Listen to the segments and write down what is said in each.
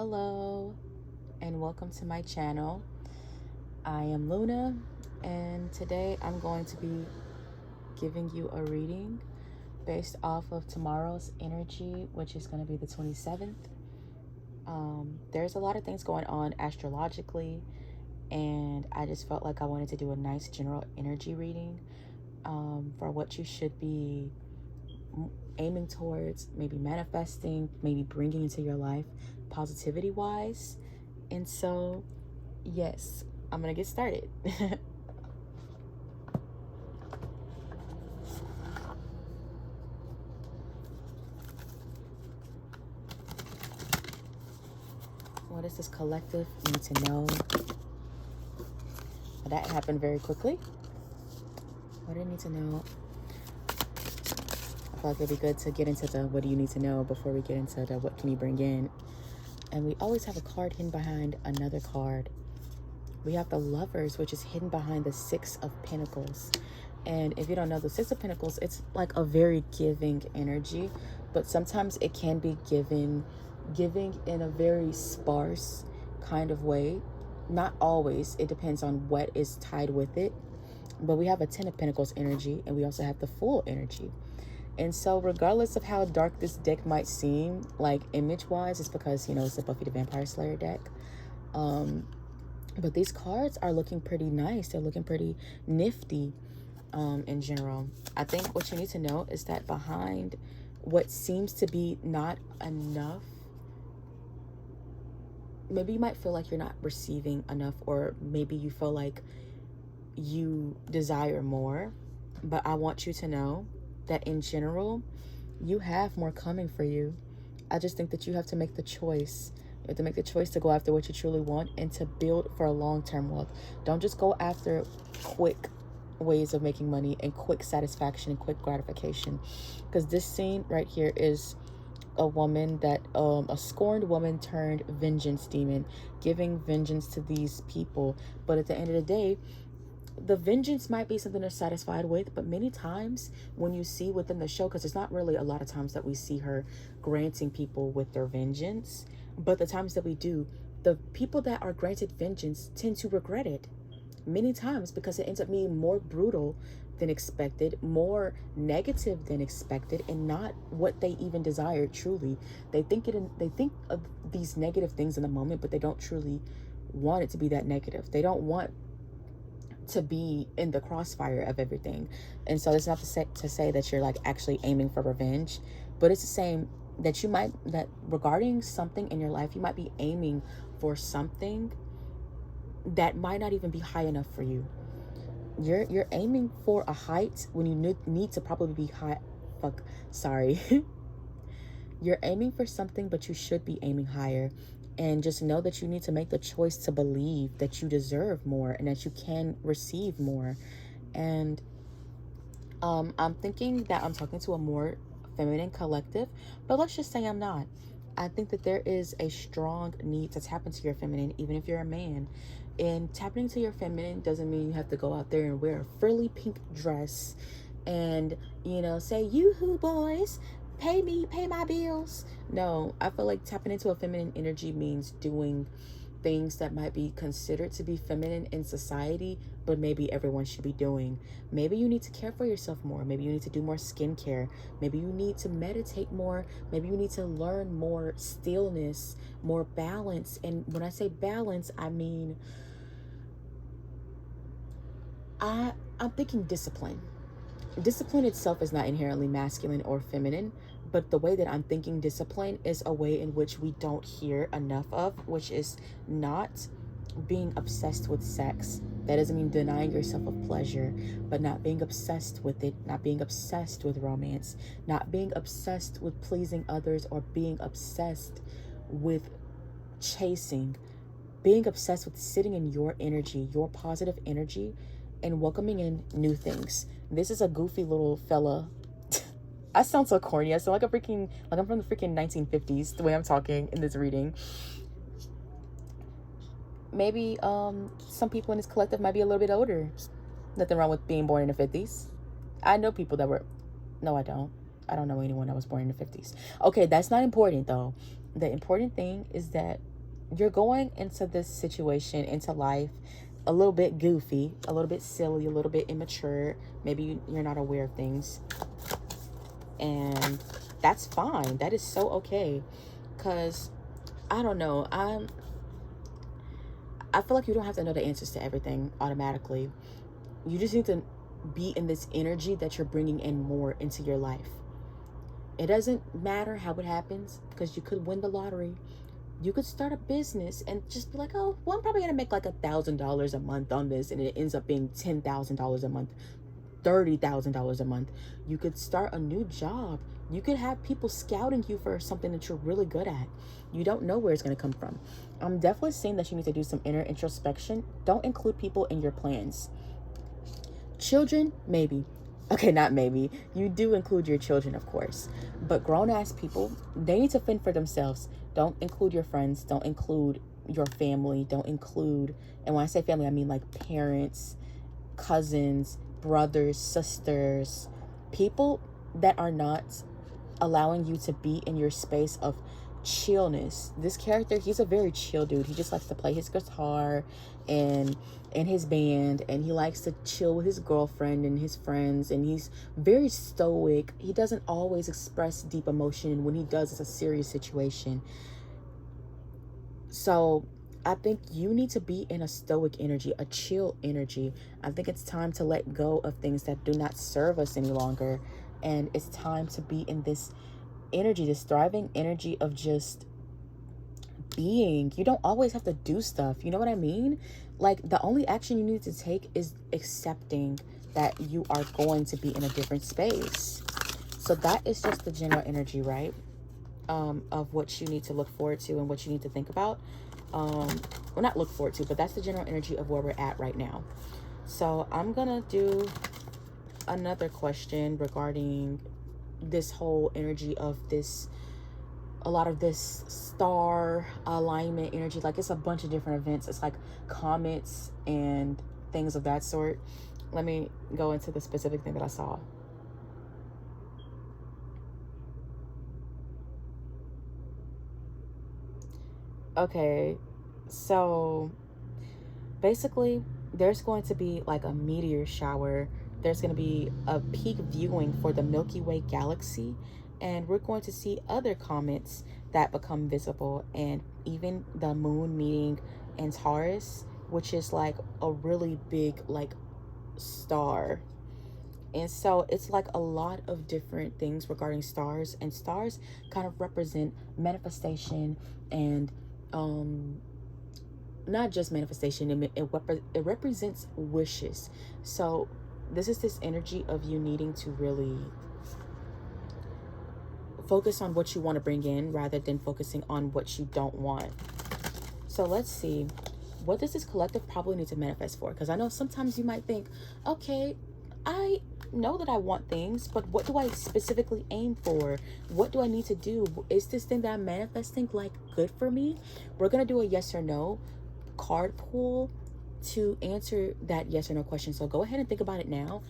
Hello and welcome to my channel. I am Luna and today I'm going to be giving you a reading based off of tomorrow's energy, which is going to be the 27th. There's a lot of things going on astrologically, and I just felt like I wanted to do a nice general energy reading for what you should be aiming towards, maybe manifesting, maybe bringing into your life positivity wise. And so, yes, I'm gonna get started. What does this collective need to know? That happened very quickly. What do you need to know? I feel like it'd be good to get into the what do you need to know before we get into the what can you bring in. And we always have a card hidden behind another card. We have the Lovers, which is hidden behind the Six of Pentacles. And if you don't know, the Six of Pentacles, it's like a very giving energy, but sometimes it can be giving in a very sparse kind of way. Not always. It depends on what is tied with it. But we have a Ten of Pentacles energy, and we also have the Fool energy. And so regardless of how dark this deck might seem, like image-wise, it's because, you know, it's a Buffy the Vampire Slayer deck. But these cards are looking pretty nice. They're looking pretty nifty in general. I think what you need to know is that behind what seems to be not enough, maybe you might feel like you're not receiving enough, or maybe you feel like you desire more. But I want you to know that in general, you have more coming for you. I just think that you have to make the choice. You have to make the choice to go after what you truly want and to build for a long-term wealth. Don't just go after quick ways of making money and quick satisfaction and quick gratification. Because this scene right here is a woman that, a scorned woman turned vengeance demon, giving vengeance to these people. But at the end of the day, the vengeance might be something they're satisfied with, but many times when you see within the show, because it's not really a lot of times that we see her granting people with their vengeance, but the times that we do, the people that are granted vengeance tend to regret it many times, because it ends up being more brutal than expected, more negative than expected, and not what they even desire truly. They think of these negative things in the moment, but they don't truly want it to be that negative. They don't want to be in the crossfire of everything. And so it's not to say that you're like actually aiming for revenge, but it's the same that that regarding something in your life, you might be aiming for something that might not even be high enough for you. You're aiming for a height when you need to probably be high. Sorry. You're aiming for something, but you should be aiming higher. And just know that you need to make the choice to believe that you deserve more and that you can receive more. And I'm thinking that I'm talking to a more feminine collective, but let's just say I'm not. I think that there is a strong need to tap into your feminine, even if you're a man. And tapping into your feminine doesn't mean you have to go out there and wear a frilly pink dress and, you know, say, "Yoo-hoo, boys, pay me, pay my bills." No, I feel like tapping into a feminine energy means doing things that might be considered to be feminine in society, but maybe everyone should be doing. Maybe you need to care for yourself more. Maybe you need to do more skincare. Maybe you need to meditate more. Maybe you need to learn more stillness, more balance. And when I say balance, I mean, I'm thinking discipline. Discipline itself is not inherently masculine or feminine, but the way that I'm thinking discipline is a way in which we don't hear enough of, which is not being obsessed with sex. That doesn't mean denying yourself of pleasure, but not being obsessed with it, not being obsessed with romance, not being obsessed with pleasing others, or being obsessed with chasing, being obsessed with sitting in your energy, your positive energy, and welcoming in new things. This is a goofy little fella. I sound so corny. I sound like I'm from the freaking 1950s, the way I'm talking in this reading. Maybe some people in this collective might be a little bit older. Nothing wrong with being born in the 50s. I know people that were, no, I don't. I don't know anyone that was born in the 50s. Okay, that's not important though. The important thing is that you're going into this situation, into life, a little bit goofy, a little bit silly, a little bit immature. Maybe you're not aware of things. And that's fine. That is so okay. Because, I don't know, I feel like you don't have to know the answers to everything automatically. You just need to be in this energy that you're bringing in more into your life. It doesn't matter how it happens, because you could win the lottery. You could start a business and just be like, oh, well, I'm probably going to make like $1,000 a month on this. And it ends up being $10,000 a month, $30,000 a month. You could start a new job. You could have people scouting you for something that you're really good at. You don't know where it's going to come from. I'm definitely saying that you need to do some inner introspection. Don't include people in your plans. Children, maybe. Okay, not maybe. You do include your children, of course. But grown-ass people, they need to fend for themselves. Don't include your friends. Don't include your family. Don't include, and when I say family, I mean like parents, cousins, brothers, sisters, people that are not allowing you to be in your space of chillness. This character, he's a very chill dude. He just likes to play his guitar and his band, and he likes to chill with his girlfriend and his friends, and he's very stoic. He doesn't always express deep emotion, and when he does, it's a serious situation. So I think you need to be in a stoic energy, a chill energy. I think it's time to let go of things that do not serve us any longer. And it's time to be in this energy, this thriving energy of just being. You don't always have to do stuff. You know what I mean? Like, the only action you need to take is accepting that you are going to be in a different space. So that is just the general energy, right? Of what you need to look forward to and what you need to think about. Well, not look forward to, but that's the general energy of where we're at right now. So I'm gonna do another question regarding this whole energy of this, a lot of this star alignment energy. Like, it's a bunch of different events. It's like comets and things of that sort. Let me go into the specific thing that I saw. Okay, so basically there's going to be like a meteor shower. There's going to be a peak viewing for the Milky Way galaxy, and we're going to see other comets that become visible, and even the moon meeting Antares, which is like a really big like star. And so it's like a lot of different things regarding stars, and stars kind of represent manifestation and not just manifestation, it represents wishes. So this is this energy of you needing to really focus on what you want to bring in rather than focusing on what you don't want. So let's see, what does this collective probably need to manifest for? Because I know sometimes you might think, okay, I know that I want things, but what do I specifically aim for? What do I need to do? Is this thing that I'm manifesting like good for me? We're gonna do a yes or no card pull to answer that yes or no question. So go ahead and think about it now,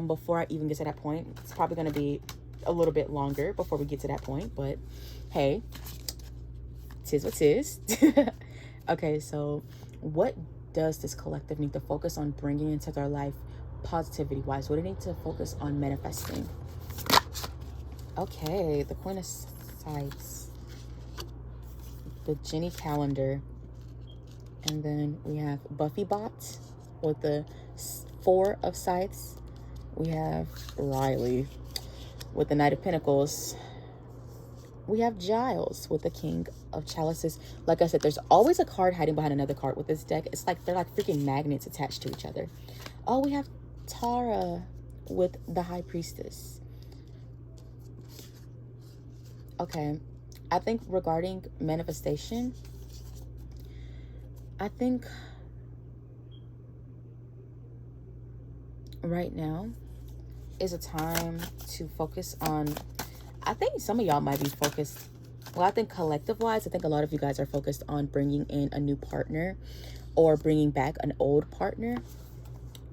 before I even get to that point. It's probably gonna be a little bit longer before we get to that point, but hey, tis what tis. Okay, so what does this collective need to focus on bringing into their life positivity wise? What do they need to focus on manifesting? Okay, the Queen of Scythes, the Jenny Calendar, and then we have Buffy Bot with the Four of Scythes. We have Riley with the Knight of Pentacles. We have Giles with the King of Chalices. Like I said, there's always a card hiding behind another card with this deck. It's like they're like freaking magnets attached to each other. Oh, we have Tara with the High Priestess. Okay, I think regarding manifestation, I think right now is a time to focus on, I think some of y'all might be focused, well, I think collective wise, I think a lot of you guys are focused on bringing in a new partner or bringing back an old partner.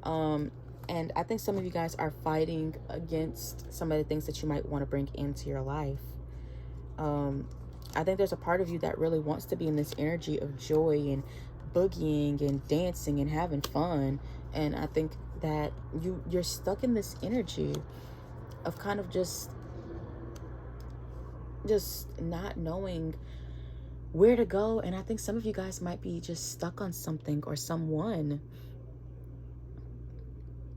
And I think some of you guys are fighting against some of the things that you might want to bring into your life. I think there's a part of you that really wants to be in this energy of joy and boogieing and dancing and having fun. And I think that you're stuck in this energy of kind of just not knowing where to go. And I think some of you guys might be just stuck on something or someone.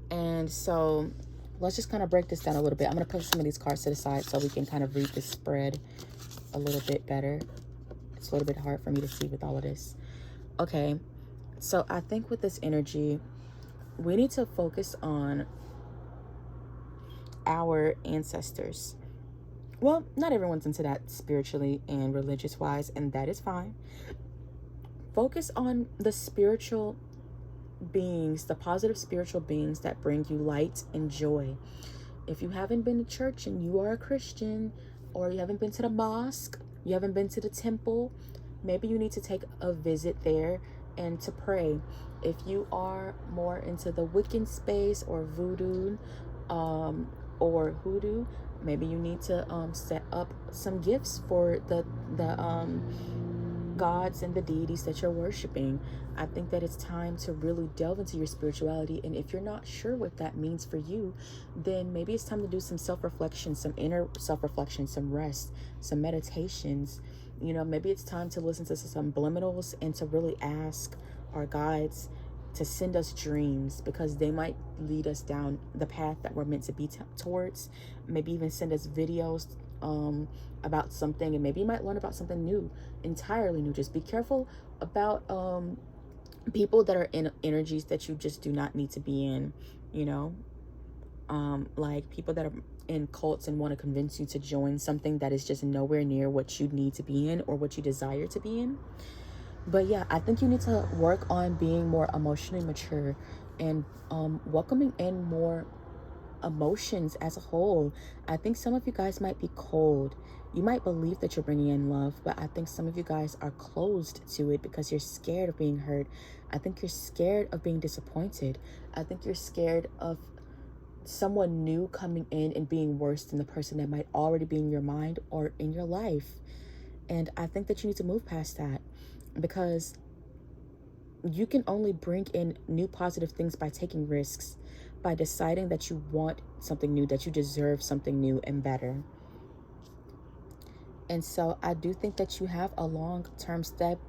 And so let's just kind of break this down a little bit. I'm going to push some of these cards to the side so we can kind of read this spread a little bit better. It's a little bit hard for me to see with all of this. Okay, so I think with this energy, we need to focus on our ancestors. Well, not everyone's into that spiritually and religious wise, and that is fine. Focus on the spiritual beings, the positive spiritual beings that bring you light and joy. If you haven't been to church and you are a Christian, or you haven't been to the mosque, you haven't been to the temple, maybe you need to take a visit there and to pray. If you are more into the Wiccan space or voodoo or hoodoo, maybe you need to set up some gifts for the gods and the deities that you're worshiping. I think that it's time to really delve into your spirituality. And if you're not sure what that means for you, then maybe it's time to do some self-reflection, some inner self-reflection, some rest, some meditations. You know, maybe it's time to listen to some subliminals and to really ask our guides to send us dreams, because they might lead us down the path that we're meant to be towards. Maybe even send us videos about something, and maybe you might learn about something new, entirely new. Just be careful about people that are in energies that you just do not need to be in, you know, like people that are in cults and want to convince you to join something that is just nowhere near what you need to be in or what you desire to be in. But yeah, I think you need to work on being more emotionally mature and welcoming in more emotions as a whole. I think some of you guys might be cold. You might believe that you're bringing in love, but I think some of you guys are closed to it because you're scared of being hurt. I think you're scared of being disappointed. I think you're scared of someone new coming in and being worse than the person that might already be in your mind or in your life. And I think that you need to move past that, because you can only bring in new positive things by taking risks, by deciding that you want something new, that you deserve something new and better. And so I do think that you have a long-term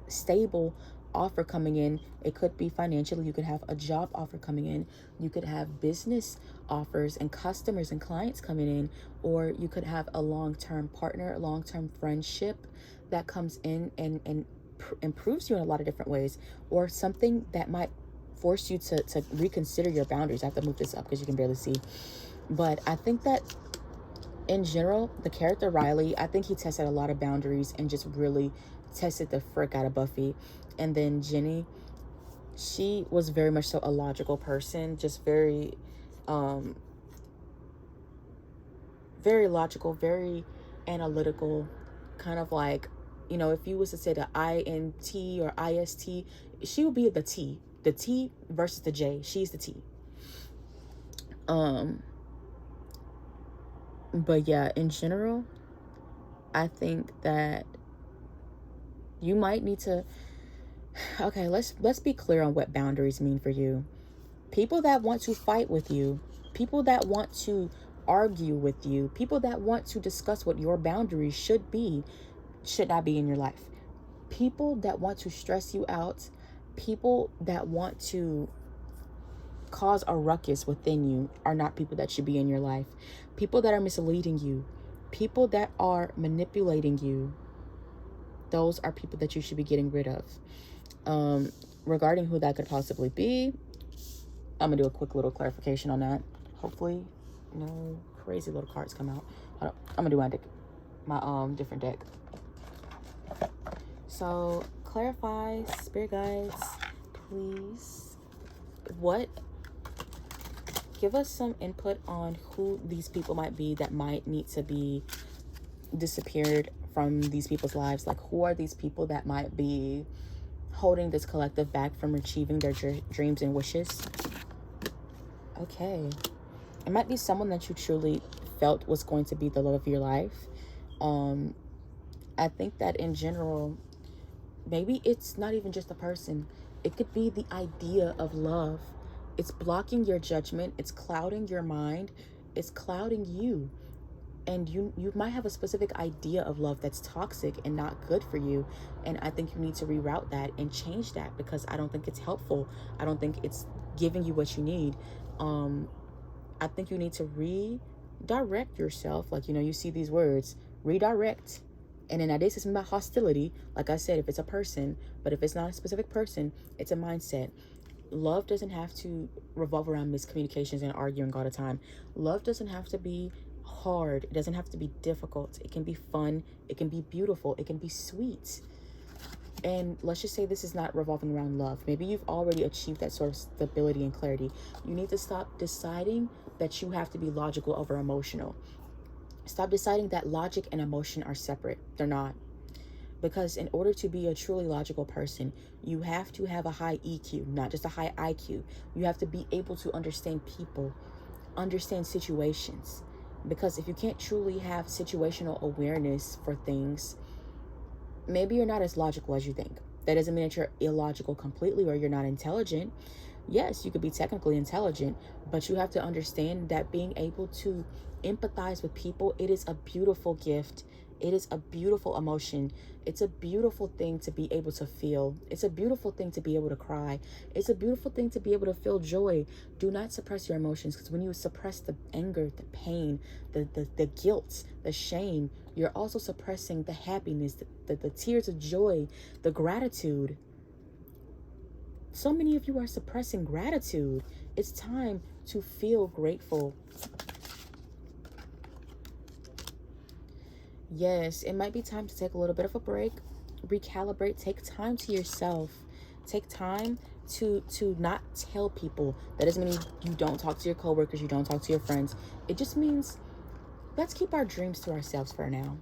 stable offer coming in. It could be financially. You could have a job offer coming in. You could have business offers and customers and clients coming in, or you could have a long-term partner, a long-term friendship that comes in and improves you in a lot of different ways, or something that might force you to reconsider your boundaries. I have to move this up because you can barely see. But I think that in general, the character Riley, I think he tested a lot of boundaries and just really tested the frick out of Buffy. And then Jenny, she was very much so a logical person, just very logical, very analytical, kind of like, you know, if you was to say the INT or IST, she would be the T versus the J. She's the T. But yeah, in general, I think that you might need to, okay, let's be clear on what boundaries mean for you. People that want to fight with you, people that want to argue with you, people that want to discuss what your boundaries should be, should not be in your life. People that want to stress you out, people that want to cause a ruckus within you are not people that should be in your life. People that are misleading you, people that are manipulating you, those are people that you should be getting rid of. Regarding who that could possibly be, I'm gonna do a quick little clarification on that. Hopefully no crazy little cards come out. Hold up. I'm gonna do my different deck. So clarify, spirit guides, please. Give us some input on who these people might be that might need to be disappeared from these people's lives. Like, who are these people that might be holding this collective back from achieving their dreams and wishes? Okay. It might be someone that you truly felt was going to be the love of your life. I think that in general, maybe it's not even just a person. It could be the idea of love. It's blocking your judgment. It's clouding your mind. It's clouding you. And you might have a specific idea of love that's toxic and not good for you. And I think you need to reroute that and change that, because I don't think it's helpful. I don't think it's giving you what you need. I think you need to redirect yourself. Like, you see these words, redirect. And in this is about hostility. Like I said, if it's a person, but if it's not a specific person, it's a mindset. Love doesn't have to revolve around miscommunications and arguing all the time. Love doesn't have to be hard. It doesn't have to be difficult. It can be fun. It can be beautiful. It can be sweet. And let's just say this is not revolving around love. Maybe you've already achieved that sort of stability and clarity. You need to stop deciding that you have to be logical over emotional. Stop deciding that logic and emotion are separate. They're not. Because in order to be a truly logical person, you have to have a high EQ, not just a high IQ. You have to be able to understand people, understand situations. Because if you can't truly have situational awareness for things, maybe you're not as logical as you think. That doesn't mean that you're illogical completely or you're not intelligent. Yes, you could be technically intelligent, but you have to understand that being able to empathize with people, it is a beautiful gift. It is a beautiful emotion. It's a beautiful thing to be able to feel. It's a beautiful thing to be able to cry. It's a beautiful thing to be able to feel joy. Do not suppress your emotions, because when you suppress the anger, the pain, the guilt, the shame, you're also suppressing the happiness, the tears of joy, the gratitude. So many of you are suppressing gratitude. It's time to feel grateful. Yes, it might be time to take a little bit of a break, recalibrate, take time to yourself. Take time to not tell people. That doesn't mean you don't talk to your coworkers, you don't talk to your friends. It just means let's keep our dreams to ourselves for now.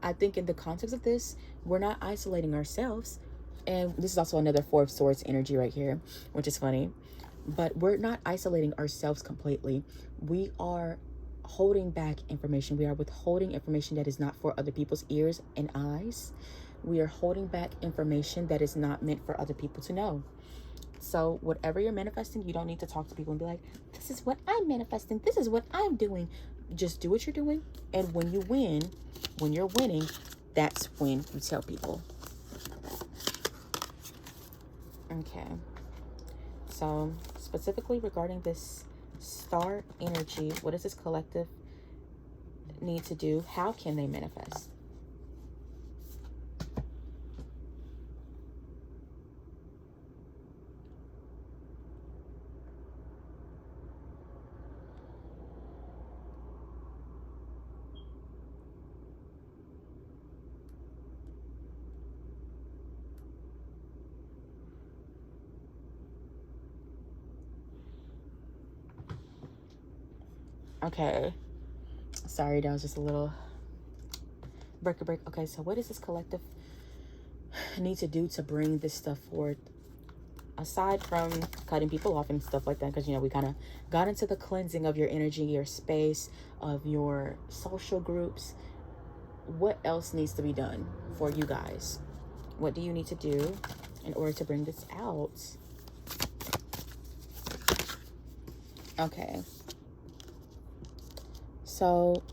I think in the context of this, we're not isolating ourselves. And this is also another Four of Swords energy right here, which is funny. But we're not isolating ourselves completely. We are holding back information. We are withholding information that is not for other people's ears and eyes. We are holding back information that is not meant for other people to know. So whatever you're manifesting, you don't need to talk to people and be like, this is what I'm manifesting. This is what I'm doing. Just do what you're doing. And when you win, when you're winning, that's when you tell people. Okay. So specifically regarding this star energy, what does this collective need to do? How can they manifest? Okay. Sorry, that was just a little break. Okay, so what does this collective need to do to bring this stuff forward? Aside from cutting people off and stuff like that, because, we kind of got into the cleansing of your energy, your space, of your social groups. What else needs to be done for you guys? What do you need to do in order to bring this out? Okay. So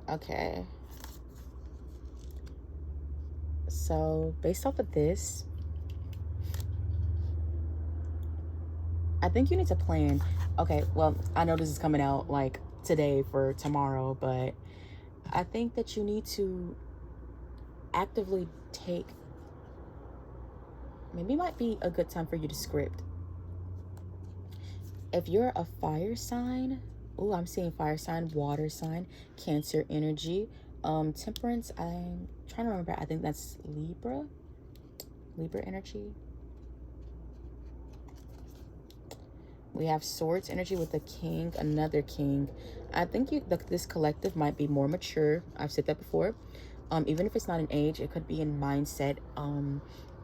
okay. So based off of this, I think you need to plan. Okay, well, I know this is coming out like today for tomorrow, but I think that you need to actively take, maybe it might be a good time for you to script. If you're a fire sign, oh, I'm seeing fire sign, water sign, Cancer energy, Temperance, I'm trying to remember, I think that's Libra energy. We have swords energy with the king, another king. I think this collective might be more mature. I've said that before. Even if it's not in age, it could be in mindset.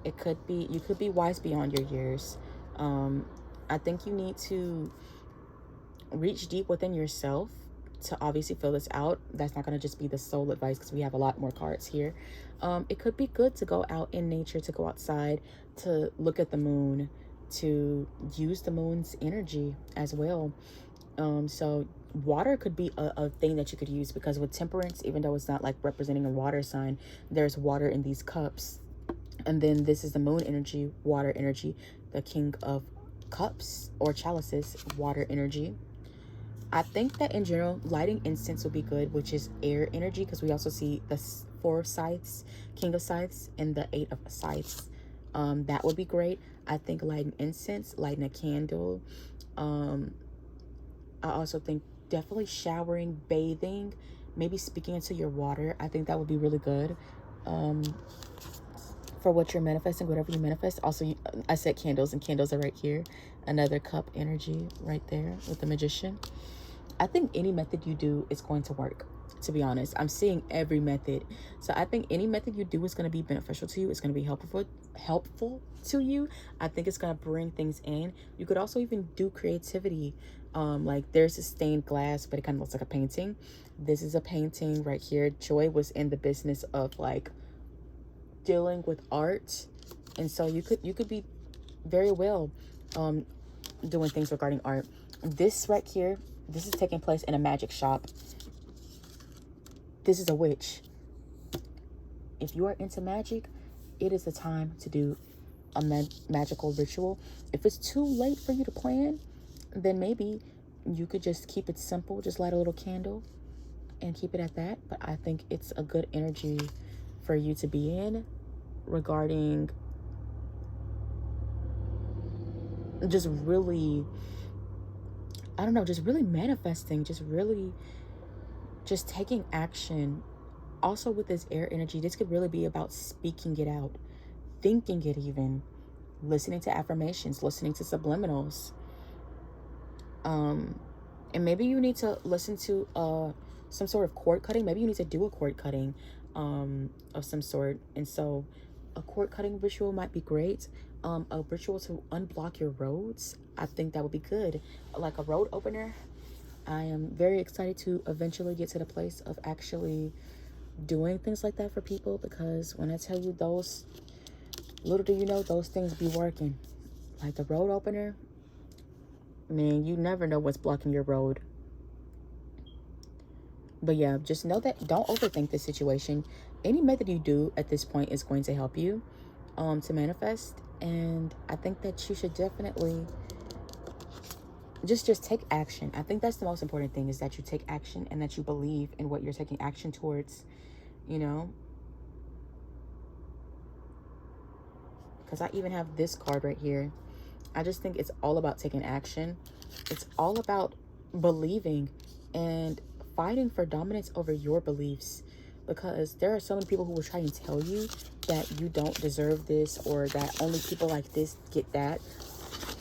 It could be, you could be wise beyond your years. I think you need to reach deep within yourself to obviously fill this out. That's not going to just be the soul advice because we have a lot more cards here. It could be good to go out in nature, to go outside, to look at the moon, to use the moon's energy as well. So water could be a thing that you could use, because with temperance, even though it's not like representing a water sign, there's water in these cups. And then this is the moon energy, water energy, the king of cups or chalices, water energy. I think that in general, lighting incense would be good, which is air energy, because we also see the 4 of scythes, king of scythes, and the 8 of scythes. That would be great. I think lighting incense, lighting a candle. I also think definitely showering, bathing, maybe speaking into your water. I think that would be really good for what you're manifesting, whatever you manifest. Also, I said candles, and candles are right here. Another cup energy right there with the magician. I think any method you do is going to work, to be honest. I'm seeing every method. So I think any method you do is going to be beneficial to you. It's going to be helpful to you. I think it's going to bring things in. You could also even do creativity. Like there's a stained glass, but it kind of looks like a painting. This is a painting right here. Joy was in the business of like dealing with art. And so you could be very well doing things regarding art. This right here, this is taking place in a magic shop. This is a witch. If you are into magic, it is the time to do a magical ritual. If it's too late for you to plan, then maybe you could just keep it simple. Just light a little candle and keep it at that. But I think it's a good energy for you to be in regarding just really, I don't know, just really manifesting, just taking action. Also with this air energy, this could really be about speaking it out, thinking it, even listening to affirmations, listening to subliminals. And maybe you need to listen to some sort of cord cutting. Maybe you need to do a cord cutting of some sort. And so a cord cutting ritual might be great. A ritual to unblock your roads, I think that would be good. Like a road opener. I am very excited to eventually get to the place of actually doing things like that for people, because when I tell you those, little do you know, those things be working. Like the road opener, man, you never know what's blocking your road. But yeah, just know that don't overthink the situation. Any method you do at this point is going to help you to manifest. And I think that you should definitely just take action. I think that's the most important thing, is that you take action and that you believe in what you're taking action towards, you know. Because I even have this card right here. I just think it's all about taking action. It's all about believing and fighting for dominance over your beliefs, because there are so many people who will try and tell you that you don't deserve this, or that only people like this get that.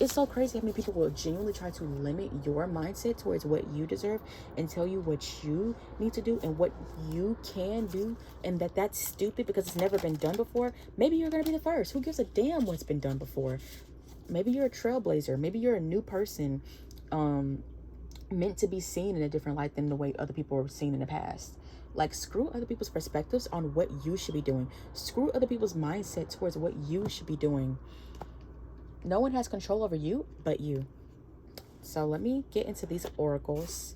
It's so crazy how many people will genuinely try to limit your mindset towards what you deserve and tell you what you need to do and what you can do, and that's stupid because it's never been done before. Maybe you're going to be the first. Who gives a damn what's been done before? Maybe you're a trailblazer. Maybe you're a new person meant to be seen in a different light than the way other people were seen in the past. Like, screw other people's perspectives on what you should be doing. Screw other people's mindset towards what you should be doing. No one has control over you but you. So let me get into these oracles.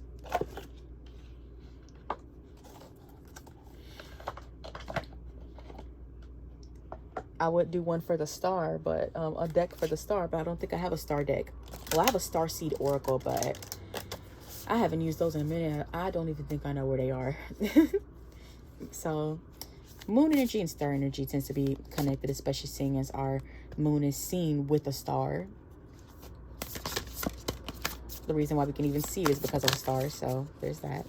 I would do one for the star, but a deck for the star, but I don't think I have a star deck. Well, I have a star seed oracle, but I haven't used those in a minute. I don't even think I know where they are. So moon energy and star energy tends to be connected, especially seeing as our moon is seen with a star. The reason why we can even see it is because of a star. So there's that.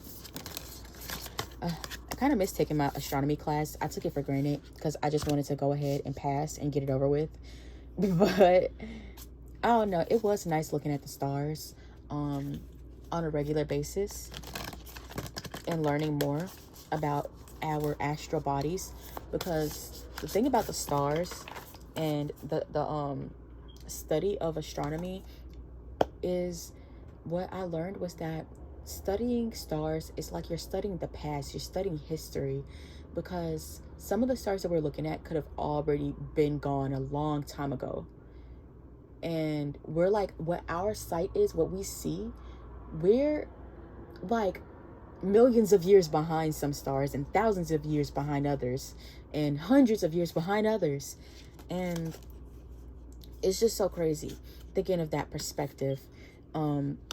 I kind of miss taking my astronomy class. I took it for granted because I just wanted to go ahead and pass and get it over with. But Oh no, it was nice looking at the stars um on a regular basis and learning more about our astral bodies, because the thing about the stars and the study of astronomy is, what I learned was that studying stars is like you're studying the past, you're studying history, because some of the stars that we're looking at could have already been gone a long time ago. And we're like, what our sight is, what we see, we're like millions of years behind some stars and thousands of years behind others and hundreds of years behind others. And it's just so crazy thinking of that perspective.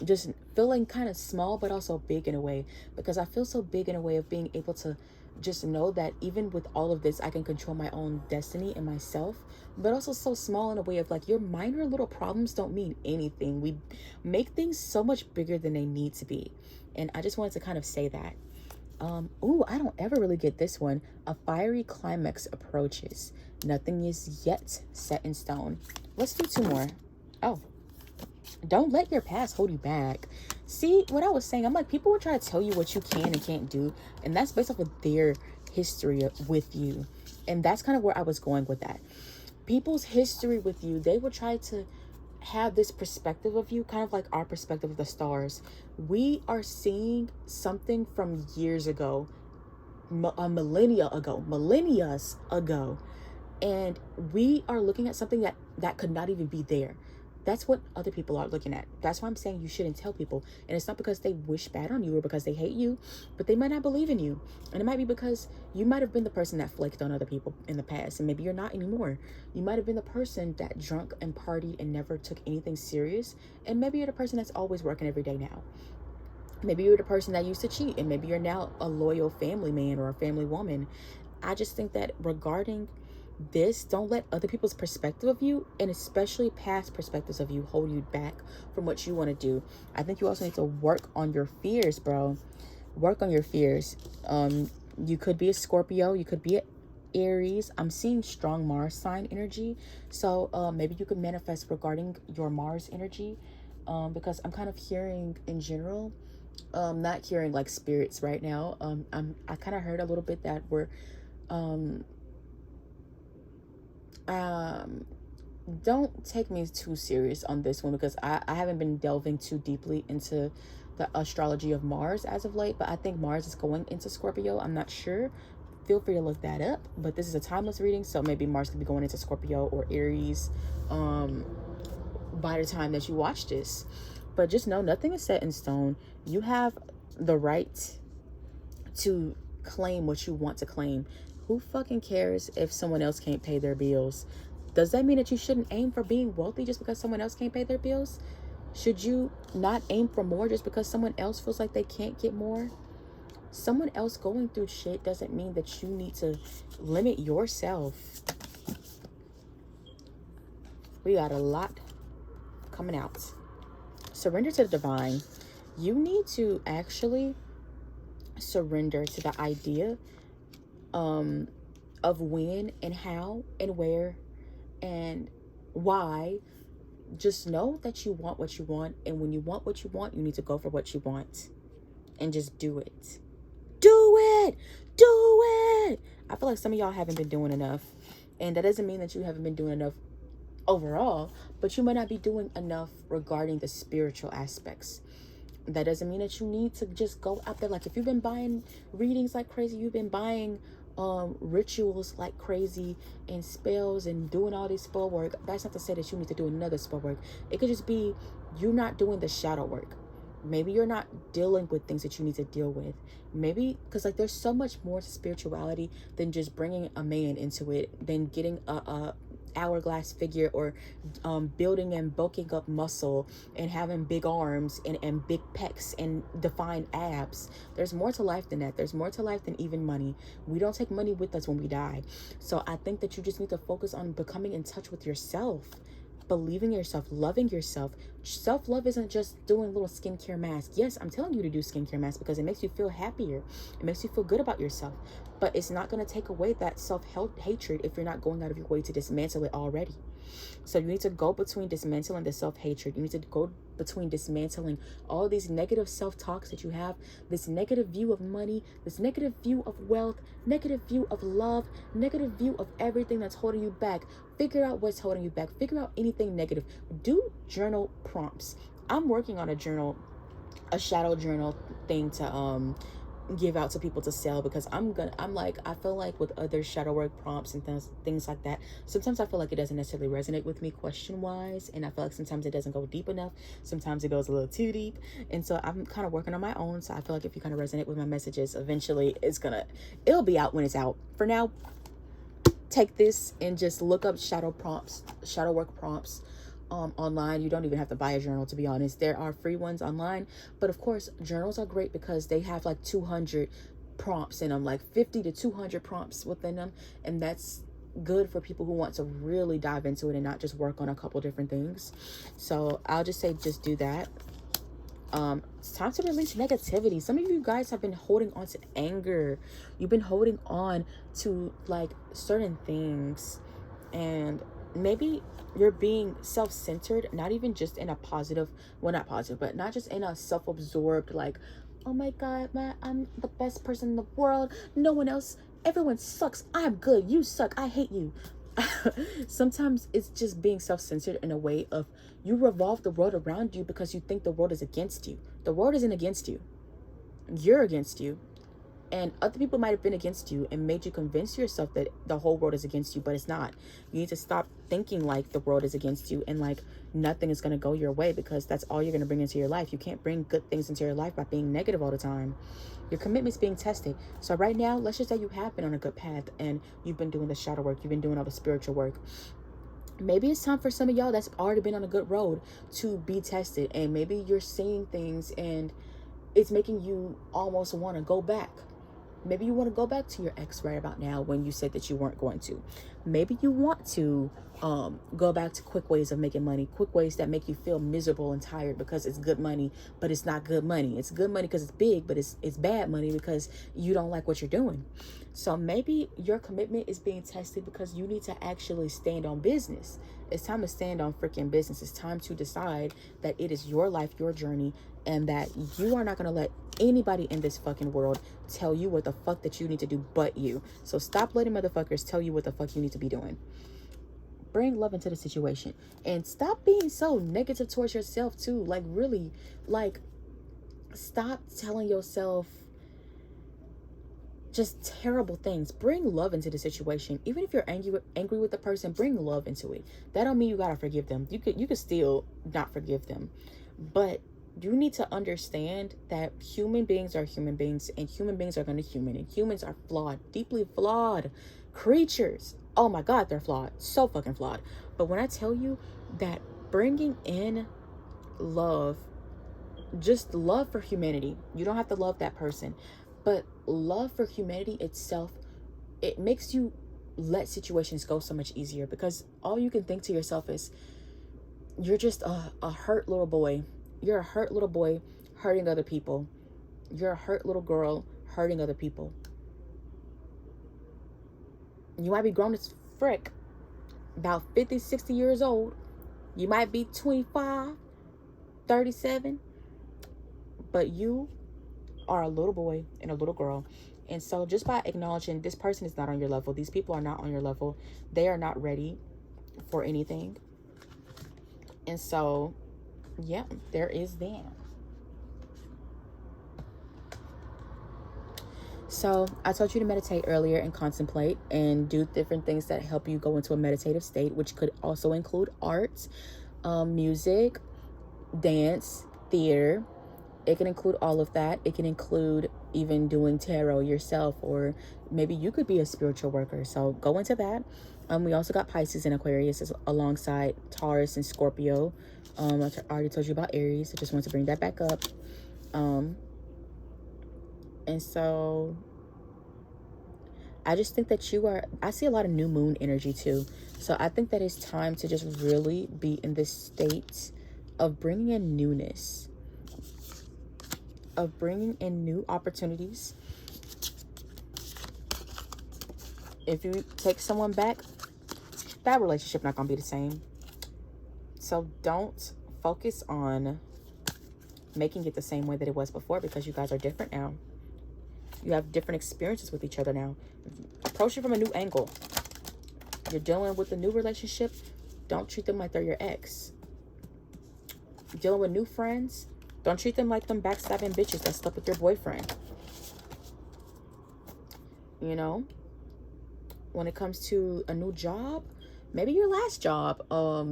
Just feeling kind of small but also big in a way, because I feel so big in a way of being able to just know that even with all of this I can control my own destiny and myself, but also so small in a way of like, your minor little problems don't mean anything. We make things so much bigger than they need to be. And I just wanted to kind of say that. Ooh, I don't ever really get this one. A fiery climax approaches. Nothing is yet set in stone. Let's do two more. Oh, don't let your past hold you back. See what I was saying? I'm like, people will try to tell you what you can and can't do, and that's based off of their history with you. And that's kind of where I was going with that. People's history with you, they will try to have this perspective of you, kind of like our perspective of the stars. We are seeing something from years ago, millennia ago, and we are looking at something that could not even be there. That's what other people are looking at. That's why I'm saying you shouldn't tell people. And it's not because they wish bad on you or because they hate you, but they might not believe in you. And it might be because you might have been the person that flaked on other people in the past, and maybe you're not anymore. You might have been the person that drunk and partied and never took anything serious, and maybe you're the person that's always working every day now. Maybe you're the person that used to cheat, and maybe you're now a loyal family man or a family woman. I just think that regarding this, don't let other people's perspective of you, and especially past perspectives of you, hold you back from what you want to do. I think you also need to work on your fears, bro. Work on your fears. You could be a Scorpio, you could be a Aries. I'm seeing strong Mars sign energy, so maybe you could manifest regarding your Mars energy, because I'm kind of hearing in general, not hearing like spirits right now. I kind of heard a little bit that we're um don't take me too serious on this one, because I haven't been delving too deeply into the astrology of Mars as of late, but I think Mars is going into Scorpio. I'm not sure. Feel free to look that up. But this is a timeless reading, so maybe Mars could be going into Scorpio or Aries by the time that you watch this. But just know nothing is set in stone. You have the right to claim what you want to claim. Who fucking cares if someone else can't pay their bills? Does that mean that you shouldn't aim for being wealthy just because someone else can't pay their bills? Should you not aim for more just because someone else feels like they can't get more? Someone else going through shit doesn't mean that you need to limit yourself. We got a lot coming out. Surrender to the divine. You need to actually surrender to the idea of when and how and where and why. Just know that you want what you want, and when you want what you want, you need to go for what you want and just do it. Do it. I feel like some of y'all haven't been doing enough, and that doesn't mean that you haven't been doing enough overall, but you might not be doing enough regarding the spiritual aspects. That doesn't mean that you need to just go out there. Like, if you've been buying readings like crazy, you've been buying rituals like crazy and spells and doing all this spell work, that's not to say that you need to do another spell work. It could just be you're not doing the shadow work. Maybe you're not dealing with things that you need to deal with. Maybe because like there's so much more to spirituality than just bringing a man into it, than getting a hourglass figure, or building and bulking up muscle and having big arms and big pecs and defined abs. There's more to life than that. There's more to life than even money. We don't take money with us when we die. So I think that you just need to focus on becoming in touch with yourself, believing yourself, loving yourself. Self-love isn't just doing little skincare masks. Yes, I'm telling you to do skincare masks because it makes you feel happier. It makes you feel good about yourself. But it's not going to take away that self-hatred if you're not going out of your way to dismantle it already. So you need to go between dismantling the self-hatred. You need to go between dismantling all these negative self-talks that you have, this negative view of money, this negative view of wealth, negative view of love, negative view of everything that's holding you back. Figure out what's holding you back. Figure out anything negative. Do journal prompts. I'm working on a shadow journal thing to give out to people to sell, because I feel like with other shadow work prompts and things like that, sometimes I feel like it doesn't necessarily resonate with me question wise, and I feel like sometimes it doesn't go deep enough, sometimes it goes a little too deep, and so I'm kind of working on my own. So I feel like if you kind of resonate with my messages, eventually it'll be out when it's out. For now, take this and just look up shadow work prompts online. You don't even have to buy a journal, to be honest. There are free ones online, but of course journals are great because they have like 200 prompts in them, like 50 to 200 prompts within them, and that's good for people who want to really dive into it and not just work on a couple different things. So I'll just say, just do that. It's time to release negativity. Some of you guys have been holding on to anger. You've been holding on to like certain things, and maybe you're being self-centered, not even just in a positive, well, not positive, but not just in a self-absorbed, like, oh my God, I'm the best person in the world. No one else, everyone sucks. I'm good. You suck. I hate you. Sometimes it's just being self-centered in a way of you revolve the world around you because you think the world is against you. The world isn't against you. You're against you. And other people might have been against you and made you convince yourself that the whole world is against you, but it's not. You need to stop thinking like the world is against you and like nothing is going to go your way, because that's all you're going to bring into your life. You can't bring good things into your life by being negative all the time. Your commitment's being tested. So right now, let's just say you have been on a good path and you've been doing the shadow work. You've been doing all the spiritual work. Maybe it's time for some of y'all that's already been on a good road to be tested. And maybe you're seeing things and it's making you almost want to go back. Maybe you want to go back to your ex right about now when you said that you weren't going to. Maybe you want to go back to quick ways of making money, quick ways that make you feel miserable and tired because it's good money, but it's not good money. It's good money because it's big, but it's bad money because you don't like what you're doing. So maybe your commitment is being tested because you need to actually stand on business. It's time to stand on freaking business. It's time to decide that it is your life, your journey, and that you are not going to let anybody in this fucking world tell you what the fuck that you need to do but you. So stop letting motherfuckers tell you what the fuck you need to be doing. Bring love into the situation and stop being so negative towards yourself too. Like really, like stop telling yourself just terrible things. Bring love into the situation. Even if you're angry with the person, bring love into it. That don't mean you gotta forgive them. You could still not forgive them, but you need to understand that human beings are human beings, and human beings are going to human, and humans are flawed, deeply flawed creatures. Oh my God, they're flawed, so fucking flawed. But when I tell you that bringing in love, just love for humanity, you don't have to love that person, but love for humanity itself, it makes you let situations go so much easier, because all you can think to yourself is, you're just a hurt little boy. You're a hurt little boy hurting other people. You're a hurt little girl hurting other people. You might be grown as frick, about 50, 60 years old. You might be 25, 37, but you are a little boy and a little girl. And so just by acknowledging this person is not on your level, these people are not on your level, they are not ready for anything. And so yeah, there is that. So I told you to meditate earlier and contemplate and do different things that help you go into a meditative state, which could also include art, music, dance, theater. It can include all of that. It can include even doing tarot yourself, or maybe you could be a spiritual worker. So go into that. We also got Pisces and Aquarius alongside Taurus and Scorpio. I already told you about Aries. I just want to bring that back up. And so I just think that I see a lot of new moon energy too. So I think that it's time to just really be in this state of bringing in newness, of bringing in new opportunities. If you take someone back, that relationship not gonna be the same. So don't focus on making it the same way that it was before, because you guys are different now. You have different experiences with each other now. Approach it from a new angle. You're dealing with a new relationship. Don't treat them like they're your ex. Dealing with new friends. Don't treat them like them backstabbing bitches that slept with your boyfriend. You know? When it comes to a new job, maybe your last job,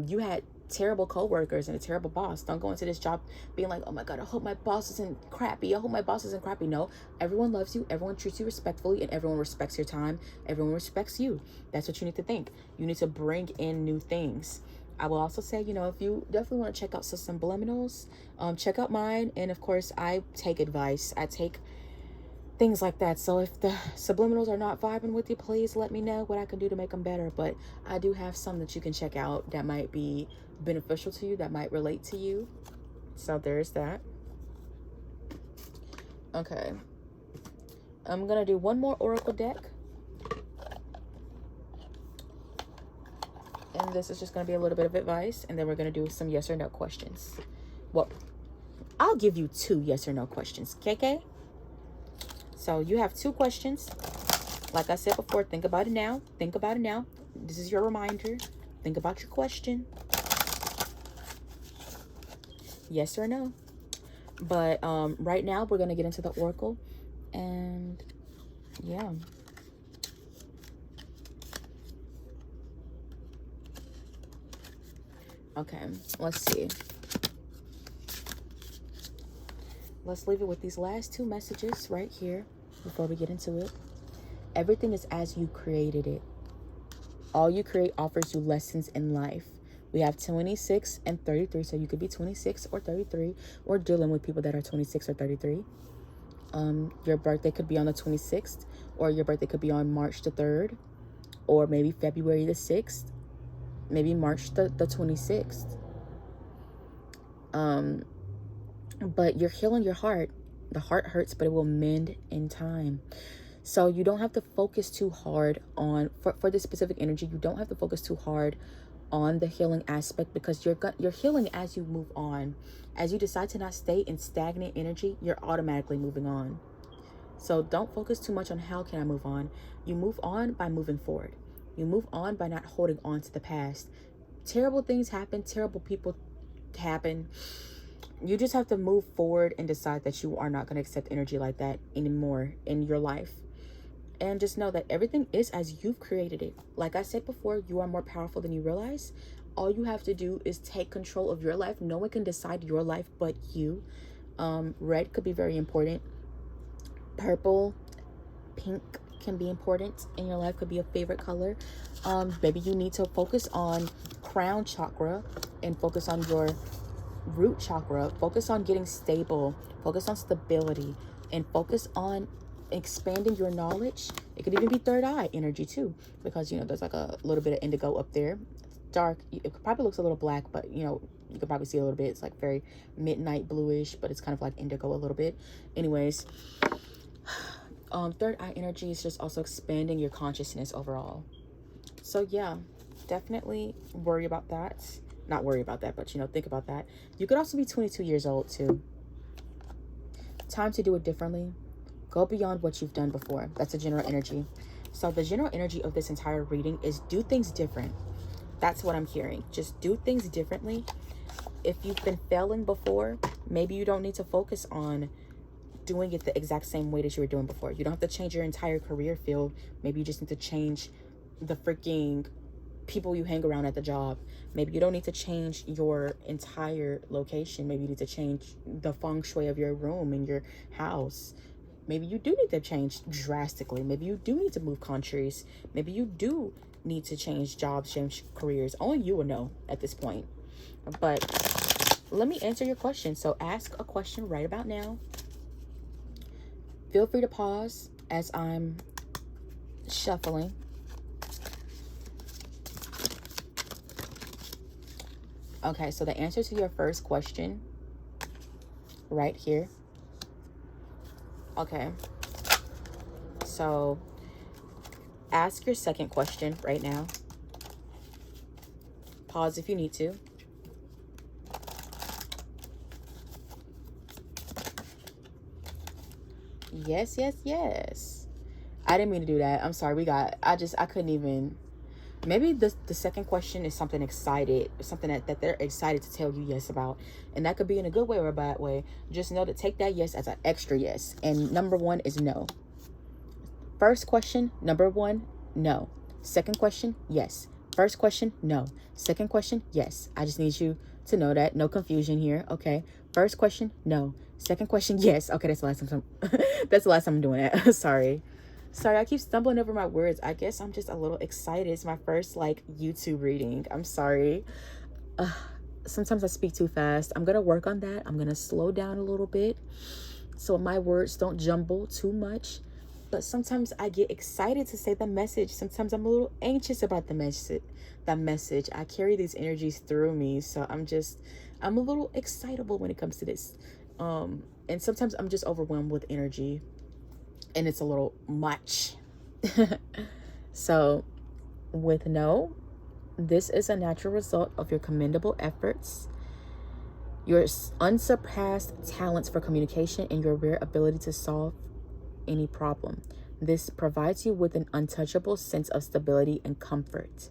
you had terrible coworkers and a terrible boss. Don't go into this job being like, oh my God, I hope my boss isn't crappy. I hope my boss isn't crappy. No, everyone loves you. Everyone treats you respectfully, and everyone respects your time. Everyone respects you. That's what you need to think. You need to bring in new things. I will also say, you know, if you definitely want to check out some subliminals, check out mine. And of course, I take advice. I take things like that. So if the subliminals are not vibing with you, please let me know what I can do to make them better. But I do have some that you can check out that might be beneficial to you, that might relate to you. So there's that. Okay, I'm gonna do one more oracle deck, and this is just gonna be a little bit of advice, and then we're gonna do some yes or no questions. Well, I'll give you 2 yes or no questions, KK. So you have 2 questions. Like I said before, think about it now. Think about it now. This is your reminder. Think about your question. Yes or no. But right now we're going to get into the oracle. And yeah. Okay, let's see. Let's leave it with these last 2 messages right here before we get into it. Everything is as you created it. All you create offers you lessons in life. We have 26 and 33, so you could be 26 or 33, or dealing with people that are 26 or 33. Your birthday could be on the 26th, or your birthday could be on March the 3rd, or maybe February the 6th, maybe March the 26th. But you're healing your heart. The heart hurts, but it will mend in time. So you don't have to focus too hard on, for this specific energy, you don't have to focus too hard on the healing aspect, because you're healing as you move on. As you decide to not stay in stagnant energy, you're automatically moving on. So don't focus too much on how can I move on. You move on by moving forward. You move on by not holding on to the past. Terrible things happen. Terrible people happen. You just have to move forward and decide that you are not going to accept energy like that anymore in your life. And just know that everything is as you've created it. Like I said before, you are more powerful than you realize. All you have to do is take control of your life. No one can decide your life but you. Red could be very important. Purple, pink can be important in your life, could be a favorite color. Maybe you need to focus on crown chakra and focus on your root chakra. Focus on getting stable. Focus on stability. And focus on expanding your knowledge. It could even be third eye energy too, because you know there's like a little bit of indigo up there. It's dark. It probably looks a little black, but you know you could probably see a little bit. It's like very midnight bluish, but it's kind of like indigo a little bit. Anyways, third eye energy is just also expanding your consciousness overall. So yeah, definitely worry about that. Not worry about that, but you know, think about that. You could also be 22 years old too. Time to do it differently. Go beyond what you've done before. That's a general energy. So the general energy of this entire reading is do things different. That's what I'm hearing. Just do things differently. If you've been failing before, maybe you don't need to focus on doing it the exact same way that you were doing before. You don't have to change your entire career field. Maybe you just need to change the freaking people you hang around at the job. Maybe you don't need to change your entire location. Maybe you need to change the feng shui of your room in your house. Maybe you do need to change drastically. Maybe you do need to move countries. Maybe you do need to change jobs, change careers. Only you will know at this point. But let me answer your question. So ask a question right about now. Feel free to pause as I'm shuffling. Okay, so the answer to your first question right here. Okay, so ask your second question right now. Pause if you need to. Yes, yes, yes. I didn't mean to do that. I'm sorry. I couldn't even. Maybe the second question is something excited, something that they're excited to tell you yes about. And that could be in a good way or a bad way. Just know to take that yes as an extra yes. And number one is no. First question, number one, no. Second question, yes. First question, no. Second question, yes. I just need you to know that. No confusion here. Okay. First question, no. Second question, yes. Okay, that's the last time that's the last time I'm doing that. Sorry, I keep stumbling over my words. I guess I'm just a little excited. It's my first like YouTube reading. I'm sorry. Sometimes I speak too fast. I'm gonna work on that. I'm gonna slow down a little bit so my words don't jumble too much. But sometimes I get excited to say the message. Sometimes I'm a little anxious about the message. I carry these energies through me, so I'm a little excitable when it comes to this. And sometimes I'm just overwhelmed with energy, and it's a little much. So, with no, this is a natural result of your commendable efforts, your unsurpassed talents for communication, and your rare ability to solve any problem. This provides you with an untouchable sense of stability and comfort.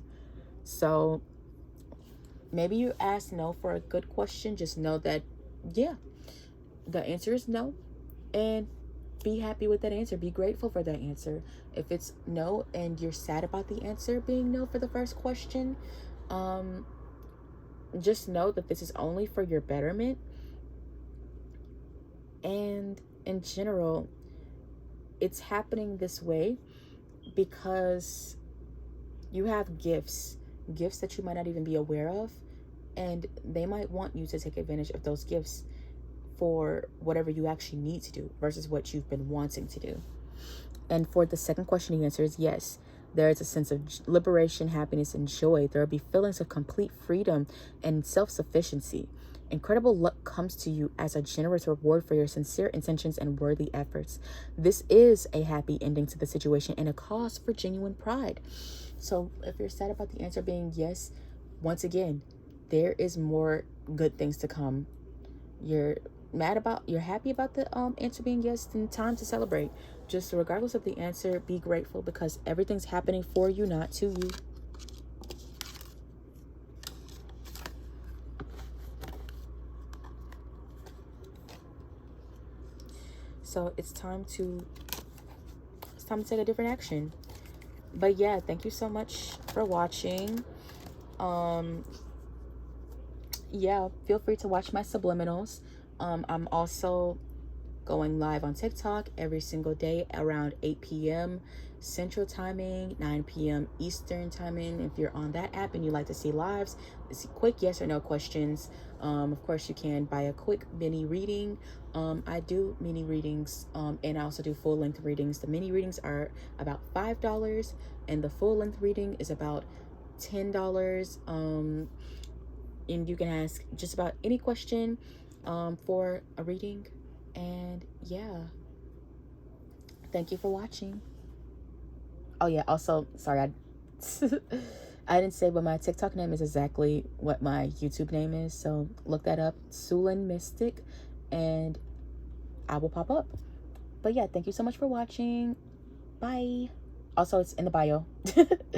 So maybe you asked no for a good question. Just know that, yeah, the answer is no. And be happy with that answer. Be grateful for that answer. If it's no and you're sad about the answer being no for the first question, just know that this is only for your betterment. And in general, it's happening this way because you have gifts that you might not even be aware of, and they might want you to take advantage of those gifts for whatever you actually need to do versus what you've been wanting to do. And for the second question, the answer is yes. There is a sense of liberation, happiness, and joy. There will be feelings of complete freedom and self-sufficiency. Incredible luck comes to you as a generous reward for your sincere intentions and worthy efforts. This is a happy ending to the situation and a cause for genuine pride. So if you're sad about the answer being yes, once again, there is more good things to come. You're happy about the answer being yes, then time to celebrate. Just regardless of the answer, be grateful because everything's happening for you, not to you. So it's time to take a different action. But yeah, thank you so much for watching. Yeah, feel free to watch my subliminals. I'm also going live on TikTok every single day around 8 p.m. Central Timing, 9 p.m. Eastern Timing. If you're on that app and you like to see lives, see quick yes or no questions. Of course, you can buy a quick mini reading. I do mini readings, and I also do full-length readings. The mini readings are about $5, and the full-length reading is about $10. And you can ask just about any question for a reading. And yeah, thank you for watching. Oh yeah, also sorry, I didn't say, but my TikTok name is exactly what my YouTube name is, so look that up, Sulin Mystic, and I will pop up. But yeah, thank you so much for watching. Bye. Also, it's in the bio.